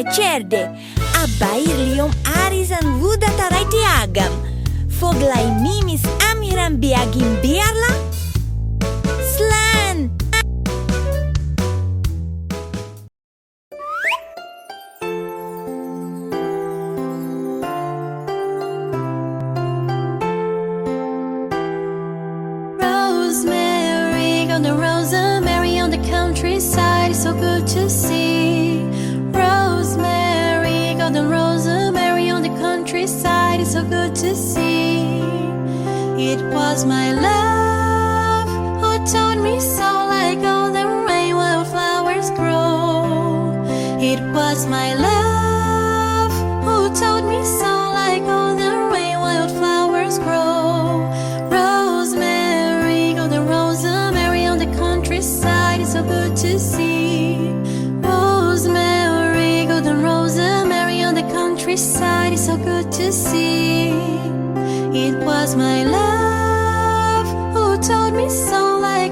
da cerde, a bairlium aris an vuda taraiti agam, Foghlaim mimis Amhráin beagin bearla, slan. Rosemary on the countryside, so good to see. Rosemary, golden rosemary on the countryside, so good to see. It was my love who taught me so, like golden rain while flowers grow. It was my love who taught me so, like golden rain while flowers grow. Rosemary, golden rosemary on the countryside, so good to see. Rosemary, golden rosemary on the countryside, so good to see. It was my love who taught me so, like